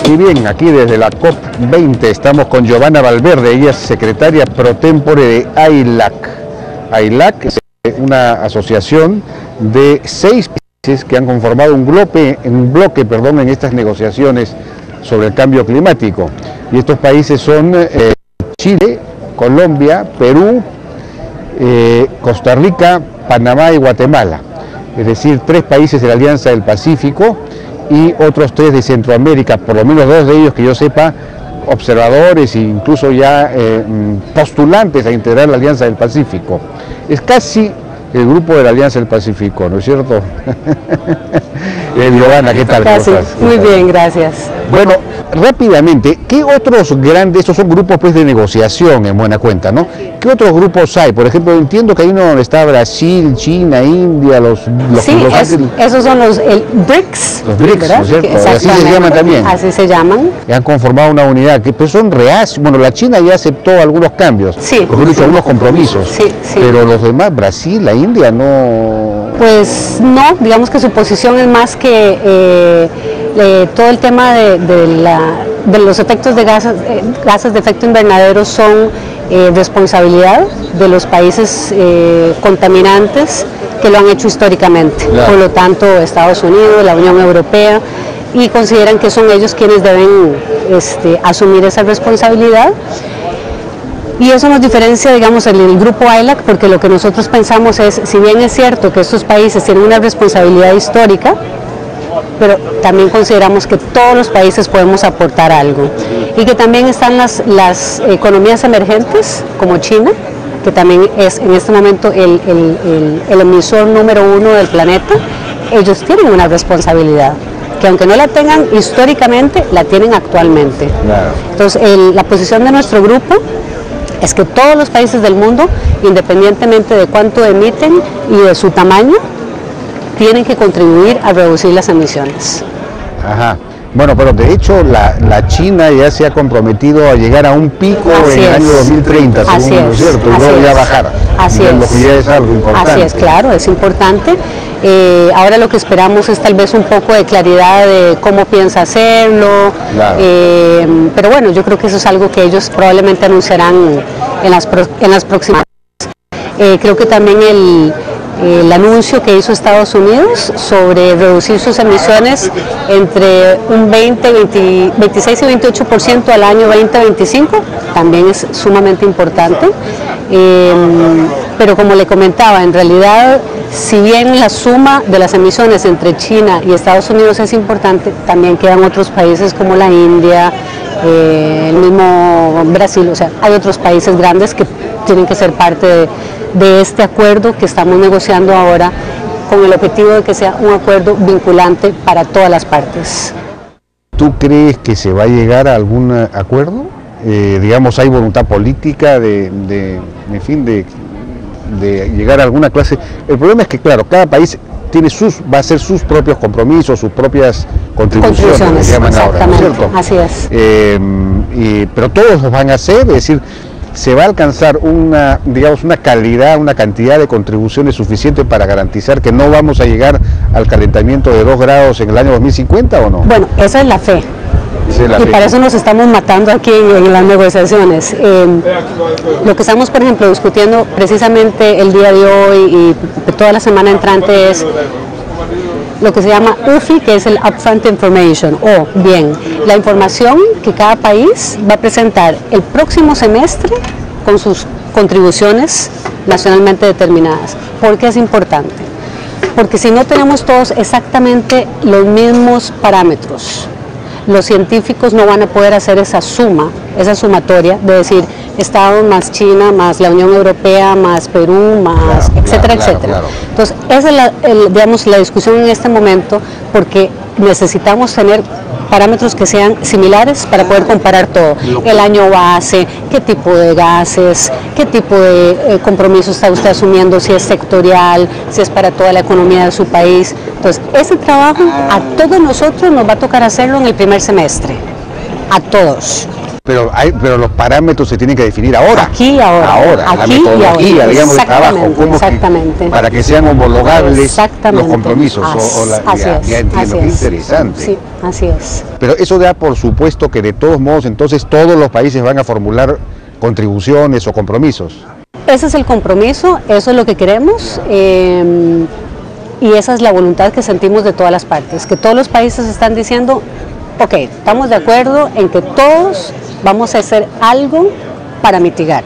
Y bien, aquí desde la COP20 estamos con Giovanna Valverde, ella es secretaria pro tempore de AILAC. AILAC es una asociación de 6 países que han conformado un bloque en estas negociaciones sobre el cambio climático. Y estos países son Chile, Colombia, Perú, Costa Rica, Panamá y Guatemala. Es decir, 3 países de la Alianza del Pacífico y otros 3 de Centroamérica, por lo menos 2 de ellos que yo sepa, observadores e incluso ya postulantes a integrar la Alianza del Pacífico. Es casi el grupo de la Alianza del Pacífico, ¿no es cierto? Giovanna, ¿qué tal? Casi. Muy bien, gracias. Bueno, rápidamente, ¿qué otros grandes, estos son grupos pues de negociación en buena cuenta, ¿no? ¿Qué otros grupos hay? Por ejemplo, entiendo que hay uno donde está Brasil, China, India, esos son el BRICS. Los BRICS, ¿no es cierto? Así se llaman también. Así se llaman. Y han conformado una unidad, que pues son reacios. Bueno, la China ya aceptó algunos cambios, algunos compromisos, pero los demás, Brasil, la India, no... Pues no, digamos que su posición es más que todo el tema de los efectos de gases de efecto invernadero son responsabilidad de los países contaminantes que lo han hecho históricamente. Claro. Por lo tanto, Estados Unidos, la Unión Europea, y consideran que son ellos quienes deben asumir esa responsabilidad. Y eso nos diferencia, digamos, en el grupo AILAC, porque lo que nosotros pensamos es, si bien es cierto que estos países tienen una responsabilidad histórica, pero también consideramos que todos los países podemos aportar algo. Y que también están las economías emergentes, como China, que también es en este momento el emisor número 1 del planeta. Ellos tienen una responsabilidad, que aunque no la tengan históricamente, la tienen actualmente. Claro. Entonces, la posición de nuestro grupo es que todos los países del mundo, independientemente de cuánto emiten y de su tamaño, tienen que contribuir a reducir las emisiones. Ajá. Bueno, pero de hecho la China ya se ha comprometido a llegar a un pico en el año 2030, según lo cierto, y luego ya bajar. Así es. Lo que ya es algo importante. Así es, claro, es importante. Ahora lo que esperamos es tal vez un poco de claridad de cómo piensa hacerlo, claro. Pero bueno, yo creo que eso es algo que ellos probablemente anunciarán en las próximas. Creo que también el anuncio que hizo Estados Unidos sobre reducir sus emisiones entre un 26 y 28% al año 2025 también es sumamente importante. Pero como le comentaba, en realidad, si bien la suma de las emisiones entre China y Estados Unidos es importante, también quedan otros países como la India, el mismo Brasil, o sea, hay otros países grandes que tienen que ser parte de este acuerdo que estamos negociando ahora, con el objetivo de que sea un acuerdo vinculante para todas las partes. ¿Tú crees que se va a llegar a algún acuerdo? Digamos, hay voluntad política de llegar a alguna clase. El problema es que, claro, cada país tiene va a hacer sus propios compromisos, sus propias contribuciones, que llaman ahora, ¿no es cierto? Así es. Pero todos los van a hacer, es decir, se va a alcanzar una calidad, una cantidad de contribuciones suficiente para garantizar que no vamos a llegar al calentamiento de 2 grados en el año 2050, ¿o no? Bueno, esa es la fe. Y para eso nos estamos matando aquí en las negociaciones. Lo que estamos, por ejemplo, discutiendo precisamente el día de hoy y toda la semana entrante es lo que se llama UFI, que es el Upfront Information, o bien, la información que cada país va a presentar el próximo semestre con sus contribuciones nacionalmente determinadas. ¿Por qué es importante? Porque si no tenemos todos exactamente los mismos parámetros, los científicos no van a poder hacer esa sumatoria de decir Estados más China, más la Unión Europea, más Perú, más etcétera, etcétera. Claro. Entonces, esa es digamos, la discusión en este momento, porque necesitamos tener parámetros que sean similares para poder comparar todo. El año base, qué tipo de gases, qué tipo de compromiso está usted asumiendo, si es sectorial, si es para toda la economía de su país. Entonces, ese trabajo a todos nosotros nos va a tocar hacerlo en el primer semestre, a todos. pero los parámetros se tienen que definir ahora. Aquí y ahora. Ahora, la metodología, digamos, de trabajo. Exactamente. Para que sean homologables los compromisos. Así es. Ya entiendo, qué interesante. Sí, así es. Pero eso da por supuesto que de todos modos, entonces todos los países van a formular contribuciones o compromisos. Ese es el compromiso, eso es lo que queremos. Y esa es la voluntad que sentimos de todas las partes, que todos los países están diciendo, ok, estamos de acuerdo en que todos vamos a hacer algo para mitigar.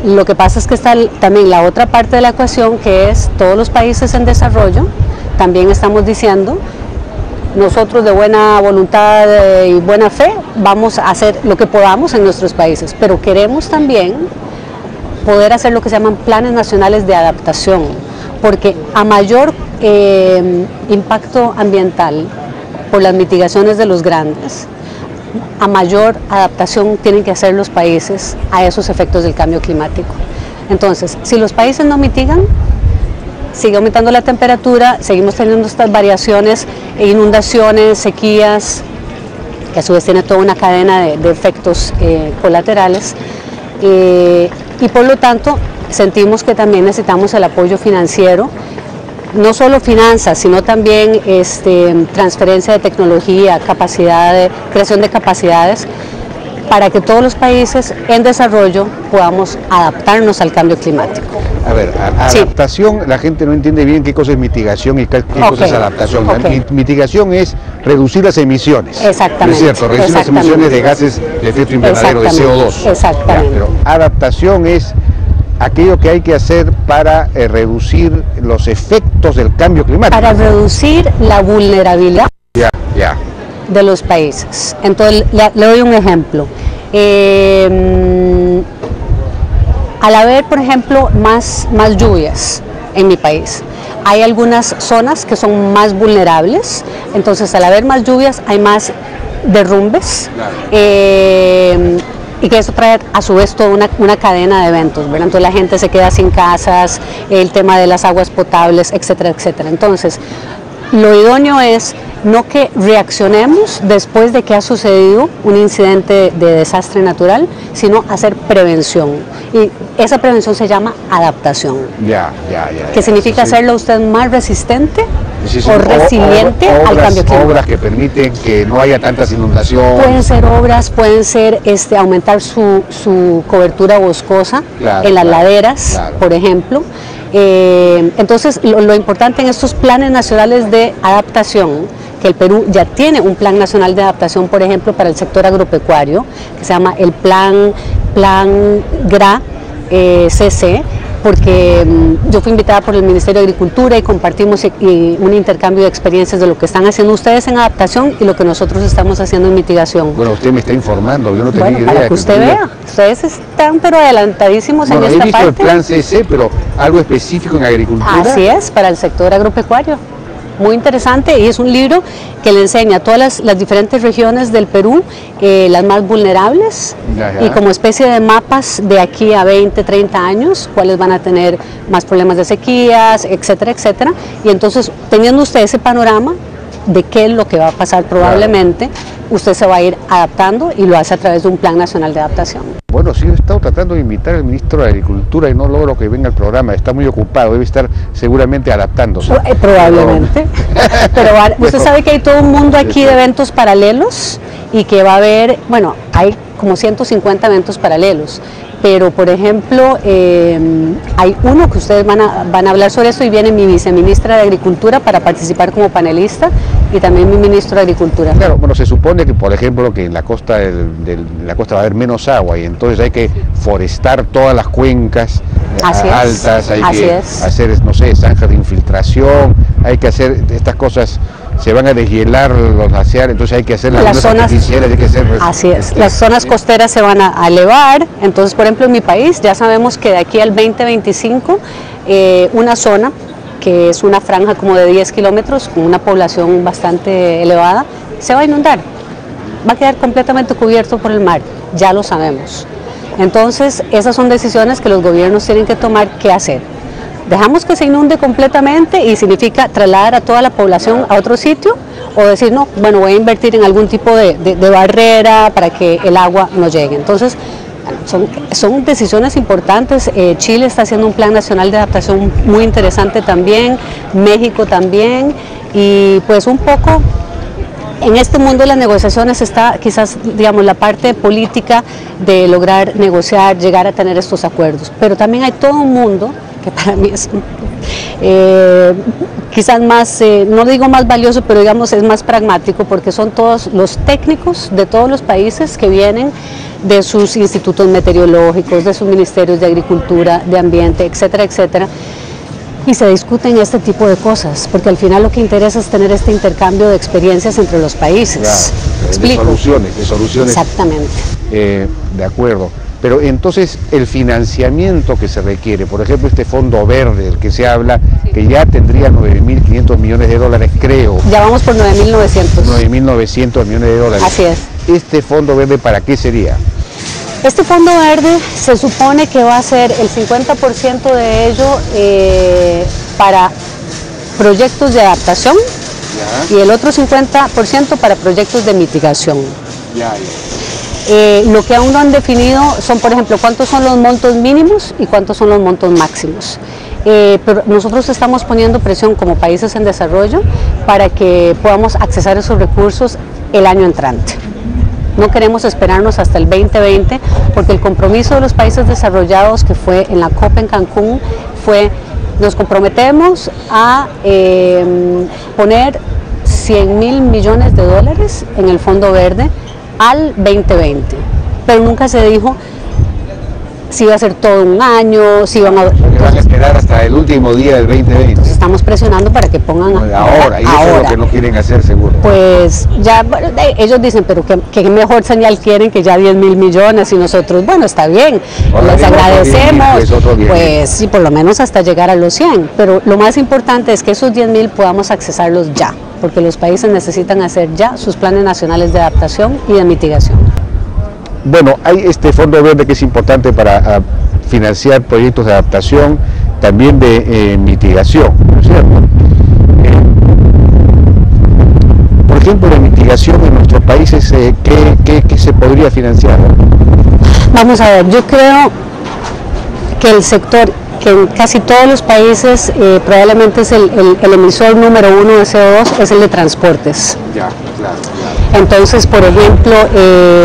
Lo que pasa es que está también la otra parte de la ecuación, que es todos los países en desarrollo, también estamos diciendo, nosotros de buena voluntad y buena fe vamos a hacer lo que podamos en nuestros países, pero queremos también poder hacer lo que se llaman planes nacionales de adaptación, porque a mayor impacto ambiental por las mitigaciones de los grandes, a mayor adaptación tienen que hacer los países a esos efectos del cambio climático. Entonces, si los países no mitigan, sigue aumentando la temperatura, seguimos teniendo estas variaciones, inundaciones, sequías, que a su vez tiene toda una cadena de efectos colaterales, y por lo tanto sentimos que también necesitamos el apoyo financiero, no solo finanzas, sino también transferencia de tecnología, creación de capacidades, para que todos los países en desarrollo podamos adaptarnos al cambio climático. A ver, adaptación, sí. La gente no entiende bien qué cosa es mitigación y qué cosa es adaptación. Mitigación es reducir las emisiones. Exactamente. ¿No es cierto? Reducir las emisiones de gases de efecto invernadero, de CO2. Exactamente. Pero adaptación es aquello que hay que hacer para reducir los efectos del cambio climático. Para reducir la vulnerabilidad de los países. Entonces, le doy un ejemplo. Al haber, por ejemplo, más lluvias en mi país, hay algunas zonas que son más vulnerables, entonces al haber más lluvias hay más derrumbes, y que eso trae a su vez toda una cadena de eventos, ¿verdad? Entonces la gente se queda sin casas, el tema de las aguas potables, etcétera, etcétera. Entonces, lo idóneo es no que reaccionemos después de que ha sucedido un incidente de desastre natural, sino hacer prevención. Y esa prevención se llama adaptación. Que significa hacerlo usted más resistente o resiliente al cambio climático. Obras que permiten que no haya tantas inundaciones. Pueden ser obras, pueden ser aumentar su cobertura boscosa en las laderas, por ejemplo. Entonces, lo importante en estos planes nacionales de adaptación, que el Perú ya tiene un plan nacional de adaptación, por ejemplo, para el sector agropecuario, que se llama el Plan GRA-CC, porque yo fui invitada por el Ministerio de Agricultura y compartimos un intercambio de experiencias de lo que están haciendo ustedes en adaptación y lo que nosotros estamos haciendo en mitigación. Bueno, usted me está informando, yo no tenía idea. Para que usted vea, ustedes están pero adelantadísimos en esta parte. He visto el plan CC, pero algo específico en agricultura. Así es, para el sector agropecuario. Muy interesante, y es un libro que le enseña a todas las diferentes regiones del Perú, las más vulnerables, y como especie de mapas de aquí a 20, 30 años, cuáles van a tener más problemas de sequías, etcétera, etcétera. Y entonces, teniendo usted ese panorama de qué es lo que va a pasar probablemente, usted se va a ir adaptando y lo hace a través de un plan nacional de adaptación. Bueno, sí, he estado tratando de invitar al ministro de Agricultura y no logro que venga al programa, está muy ocupado, debe estar seguramente adaptándose. Probablemente, pero usted sabe que hay todo un mundo aquí de eventos paralelos y que va a haber, bueno, hay como 150 eventos paralelos, pero por ejemplo hay uno que ustedes van a hablar sobre eso y viene mi viceministra de Agricultura para participar como panelista y también mi ministro de Agricultura. Claro, bueno, se supone que por ejemplo que en la costa va a haber menos agua y entonces hay que forestar todas las cuencas altas, hay que hacer, no sé, zanjas de infiltración, hay que hacer estas cosas. Se van a deshielar los glaciares, entonces hay que hacer las zonas artificiales, hay que hacer... Así es, las zonas costeras se van a elevar, entonces por ejemplo en mi país ya sabemos que de aquí al 2025 una zona que es una franja como de 10 kilómetros con una población bastante elevada, se va a inundar, va a quedar completamente cubierto por el mar, ya lo sabemos. Entonces esas son decisiones que los gobiernos tienen que tomar qué hacer. ¿Dejamos que se inunde completamente y significa trasladar a toda la población a otro sitio? o decir, no, bueno, voy a invertir en algún tipo de barrera para que el agua no llegue. Entonces, son decisiones importantes. Chile está haciendo un plan nacional de adaptación muy interesante también, México también, y pues un poco en este mundo de las negociaciones está quizás, digamos, la parte política de lograr negociar, llegar a tener estos acuerdos, pero también hay todo un mundo que para mí es quizás más, no digo más valioso, pero digamos es más pragmático, porque son todos los técnicos de todos los países que vienen de sus institutos meteorológicos, de sus ministerios de agricultura, de ambiente, etcétera, etcétera, y se discuten este tipo de cosas, porque al final lo que interesa es tener este intercambio de experiencias entre los países. Claro, de soluciones. Exactamente. De acuerdo. Pero entonces el financiamiento que se requiere, por ejemplo este fondo verde del que se habla, que ya tendría 9.500 millones de dólares, creo. Ya vamos por 9.900. 9.900 millones de dólares. Así es. ¿Este fondo verde para qué sería? Este fondo verde se supone que va a ser el 50% de ello para proyectos de adaptación, y el otro 50% para proyectos de mitigación. Lo que aún no han definido son, por ejemplo, cuántos son los montos mínimos y cuántos son los montos máximos. Pero nosotros estamos poniendo presión como países en desarrollo para que podamos accesar esos recursos el año entrante. No queremos esperarnos hasta el 2020, porque el compromiso de los países desarrollados, que fue en la COP en Cancún, fue: nos comprometemos a poner 100.000 millones de dólares en el Fondo Verde al 2020, pero nunca se dijo si iba a ser todo un año, si iban a esperar hasta el último día del 2020. Entonces estamos presionando para que pongan ahora, y eso es lo que no quieren hacer, seguro. Pues ya ellos dicen, pero qué mejor señal quieren que ya 10.000 millones, y nosotros, bueno, está bien, les agradecemos, pues sí, por lo menos hasta llegar a los 100, pero lo más importante es que esos 10.000 podamos accesarlos ya, porque los países necesitan hacer ya sus planes nacionales de adaptación y de mitigación. Bueno, hay este fondo verde que es importante para financiar proyectos de adaptación, también de mitigación, ¿no es cierto? Por ejemplo, de mitigación en nuestros países, ¿qué se podría financiar? Vamos a ver, yo creo que el sector, que en casi todos los países probablemente es el emisor número 1 de CO2, es el de transportes. Ya, claro. Entonces, por ejemplo,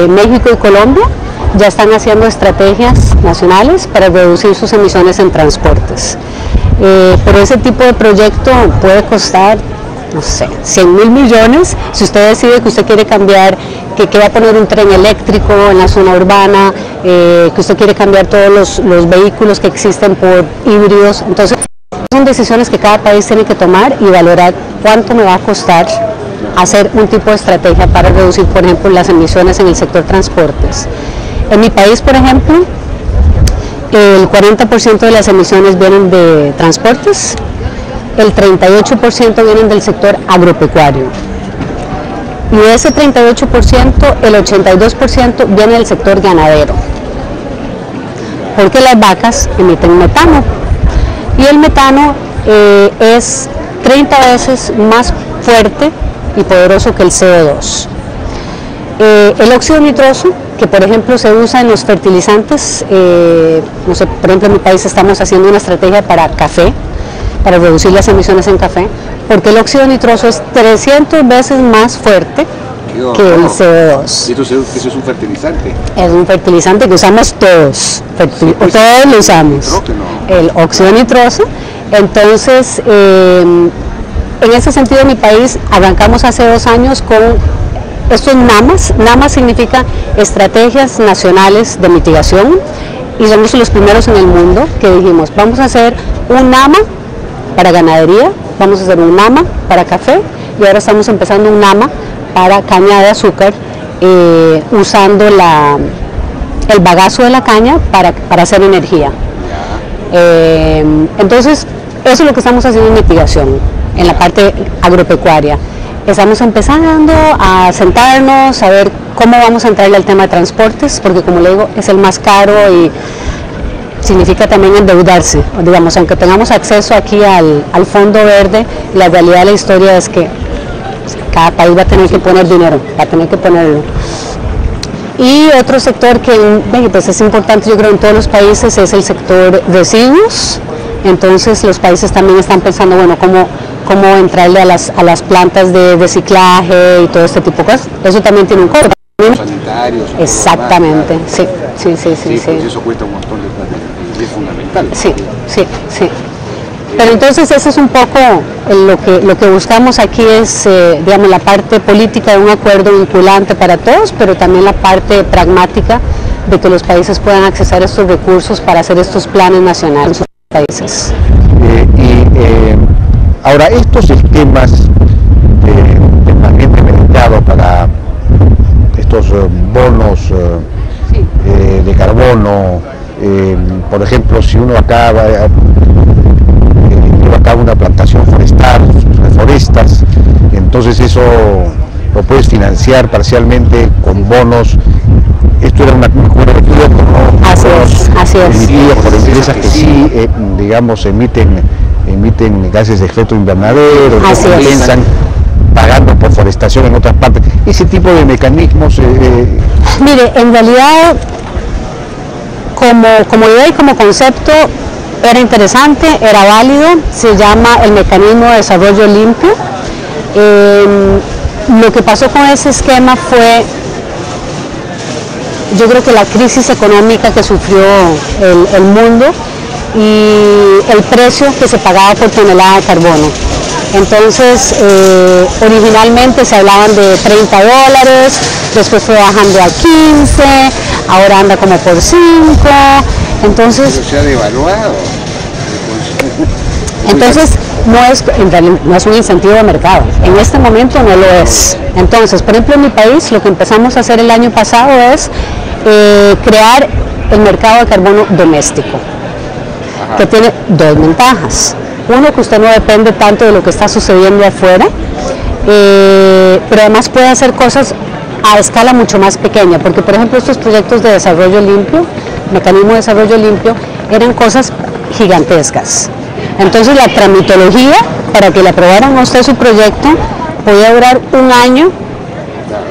México y Colombia ya están haciendo estrategias nacionales para reducir sus emisiones en transportes. Pero ese tipo de proyecto puede costar, no sé, 100.000 millones, si usted decide que usted quiere cambiar, que va a poner un tren eléctrico en la zona urbana, que usted quiere cambiar todos los vehículos que existen por híbridos. Entonces, son decisiones que cada país tiene que tomar y valorar cuánto me va a costar hacer un tipo de estrategia para reducir, por ejemplo, las emisiones en el sector transportes. En mi país, por ejemplo, el 40% de las emisiones vienen de transportes, el 38% vienen del sector agropecuario, y de ese 38%, el 82% viene del sector ganadero, porque las vacas emiten metano, y el metano es 30 veces más fuerte y poderoso que el CO2. El óxido nitroso, que por ejemplo se usa en los fertilizantes, no sé, por ejemplo en mi país estamos haciendo una estrategia para café, para reducir las emisiones en café, porque el óxido nitroso es 300 veces más fuerte que el CO2. ¿Y eso es un fertilizante? Es un fertilizante que usamos todos, todos lo usamos, el óxido nitroso. Entonces, en ese sentido, en mi país arrancamos hace 2 años con estos NAMAs. NAMAs significa Estrategias Nacionales de Mitigación, y somos los primeros en el mundo que dijimos, vamos a hacer un NAMA para ganadería, vamos a hacer un NAMA para café, y ahora estamos empezando un NAMA para caña de azúcar, usando el bagazo de la caña para hacer energía. Entonces, eso es lo que estamos haciendo en mitigación, en la parte agropecuaria. Estamos empezando a sentarnos, a ver cómo vamos a entrarle al tema de transportes, porque como le digo, es el más caro y significa también endeudarse. Digamos, aunque tengamos acceso aquí al Fondo Verde, la realidad de la historia es que cada país va a tener que poner dinero, va a tener que ponerlo. Y otro sector que pues es importante, yo creo, en todos los países es el sector residuos. Entonces los países también están pensando, bueno, cómo entrarle a las plantas de reciclaje y todo este tipo de cosas. Eso también tiene un costo. Sanitarios. Exactamente, sí. Pues eso cuesta un montón de plata y es fundamental. Sí. Pero entonces ese es un poco lo que buscamos aquí es, digamos, la parte política de un acuerdo vinculante para todos, pero también la parte pragmática de que los países puedan acceder a estos recursos para hacer estos planes nacionales en sus países. Ahora, estos esquemas de manejo de mercado para estos bonos de carbono, por ejemplo, si uno acaba una plantación forestal, reforestas, entonces eso lo puedes financiar parcialmente con bonos. Esto era una cura de Kioto, ¿no? Así es. Emitidos por empresas que sí, digamos, emiten gases de efecto invernadero, que compensan pagando por forestación en otras partes. Ese tipo de mecanismos... Mire, en realidad, como idea y como concepto, era interesante, era válido, se llama el mecanismo de desarrollo limpio. Lo que pasó con ese esquema fue, yo creo que la crisis económica que sufrió el mundo y el precio que se pagaba por tonelada de carbono. Entonces, originalmente se hablaban de $30, después fue bajando a 15, ahora anda como por 5. Entonces, pero se ha devaluado. Entonces no es un incentivo de mercado, en este momento no lo es. Entonces, por ejemplo, en mi país lo que empezamos a hacer el año pasado es crear el mercado de carbono doméstico, que tiene dos ventajas. Uno, que usted no depende tanto de lo que está sucediendo afuera, pero además puede hacer cosas a escala mucho más pequeña, porque por ejemplo estos proyectos de desarrollo limpio, mecanismo de desarrollo limpio, eran cosas gigantescas. Entonces la tramitología para que le aprobaran a usted su proyecto podía durar un año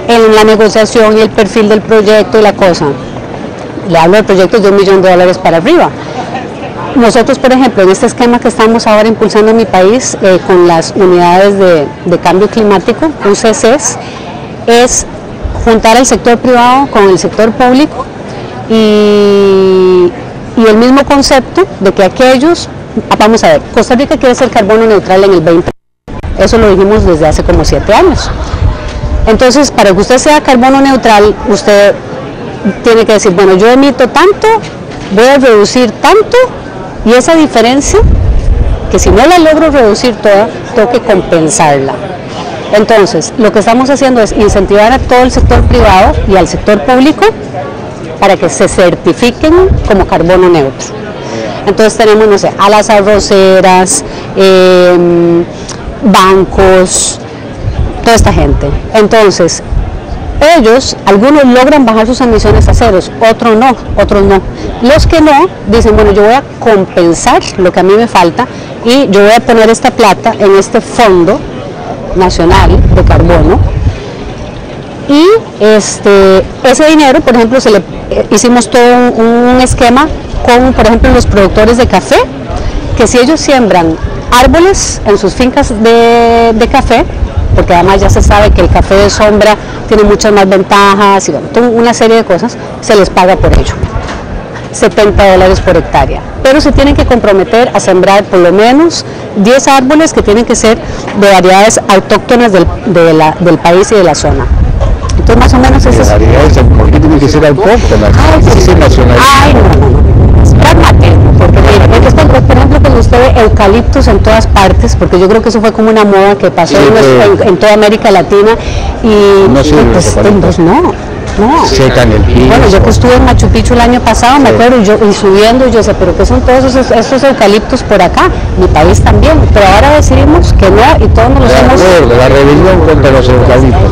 en la negociación y el perfil del proyecto y la cosa. Le hablo de proyectos de $1 millón para arriba. Nosotros, por ejemplo, en este esquema que estamos ahora impulsando en mi país con las unidades de cambio climático, UCCs, es juntar el sector privado con el sector público y el mismo concepto de que aquellos, vamos a ver, Costa Rica quiere ser carbono neutral en el 20, eso lo dijimos desde hace como 7 años. Entonces, para que usted sea carbono neutral, usted tiene que decir, bueno, yo emito tanto, voy a reducir tanto, y esa diferencia, que si no la logro reducir toda, tengo que compensarla. Entonces, lo que estamos haciendo es incentivar a todo el sector privado y al sector público para que se certifiquen como carbono neutro. Entonces tenemos, no sé, a las arroceras, bancos, toda esta gente. Entonces, ellos, algunos logran bajar sus emisiones a ceros, otros no. Los que no, dicen, bueno, yo voy a compensar lo que a mí me falta y yo voy a poner esta plata en este fondo nacional de carbono. Y ese dinero, por ejemplo, hicimos todo un esquema con, por ejemplo, los productores de café, que si ellos siembran árboles en sus fincas de café, porque además ya se sabe que el café de sombra tiene muchas más ventajas y bueno, una serie de cosas, se les paga por ello. $70 por hectárea, pero se tienen que comprometer a sembrar por lo menos 10 árboles que tienen que ser de variedades autóctonas del país y de la zona. Entonces más o menos eso es... ¿Por qué tienen que ser autóctonas? No, es pragmatismo, porque por ejemplo cuando usted ve eucaliptus en todas partes, porque yo creo que eso fue como una moda que pasó en toda América Latina y pues no. Secan el piso. Bueno, yo que estuve en Machu Picchu el año pasado, me acuerdo, y subiendo, y yo sé, pero ¿qué son todos estos eucaliptus por acá? Mi país también, pero ahora decidimos que no, y todos nos los hemos... La rebelión contra los eucaliptus.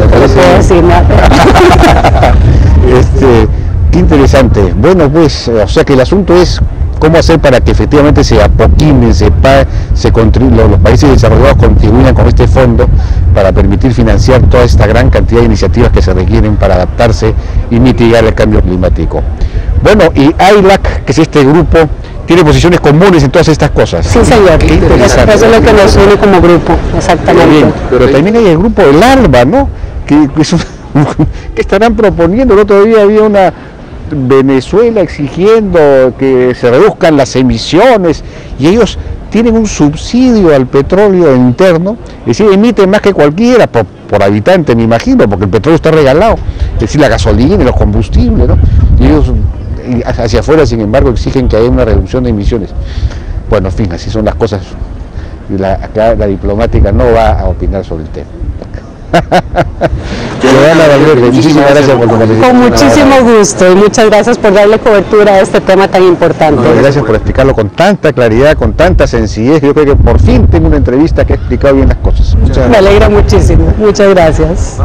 Qué interesante. Bueno, pues, o sea que el asunto es cómo hacer para que efectivamente se apoquinen, los países desarrollados contribuyan con este fondo para permitir financiar toda esta gran cantidad de iniciativas que se requieren para adaptarse y mitigar el cambio climático. Bueno, y AILAC, que es este grupo, tiene posiciones comunes en todas estas cosas. Sí, señor. Eso es lo que nos une como grupo, exactamente. Bien, pero también hay el grupo del ALBA, ¿no? Que estarán proponiendo. El otro día había una Venezuela exigiendo que se reduzcan las emisiones y ellos tienen un subsidio al petróleo interno, es decir, emiten más que cualquiera por habitante, me imagino, porque el petróleo está regalado, es decir, la gasolina y los combustibles, ¿no? Y ellos hacia afuera, sin embargo, exigen que haya una reducción de emisiones. Bueno, en fin, así son las cosas. Acá la diplomática no va a opinar sobre el tema. Giovanna Valverde, muchísimas gracias por tu participación. Con muchísimo gusto y muchas gracias por darle cobertura a este tema tan importante. Gracias por explicarlo con tanta claridad, con tanta sencillez. Yo creo que por fin tengo una entrevista que ha explicado bien las cosas. Me alegra muchísimo. Muchas gracias.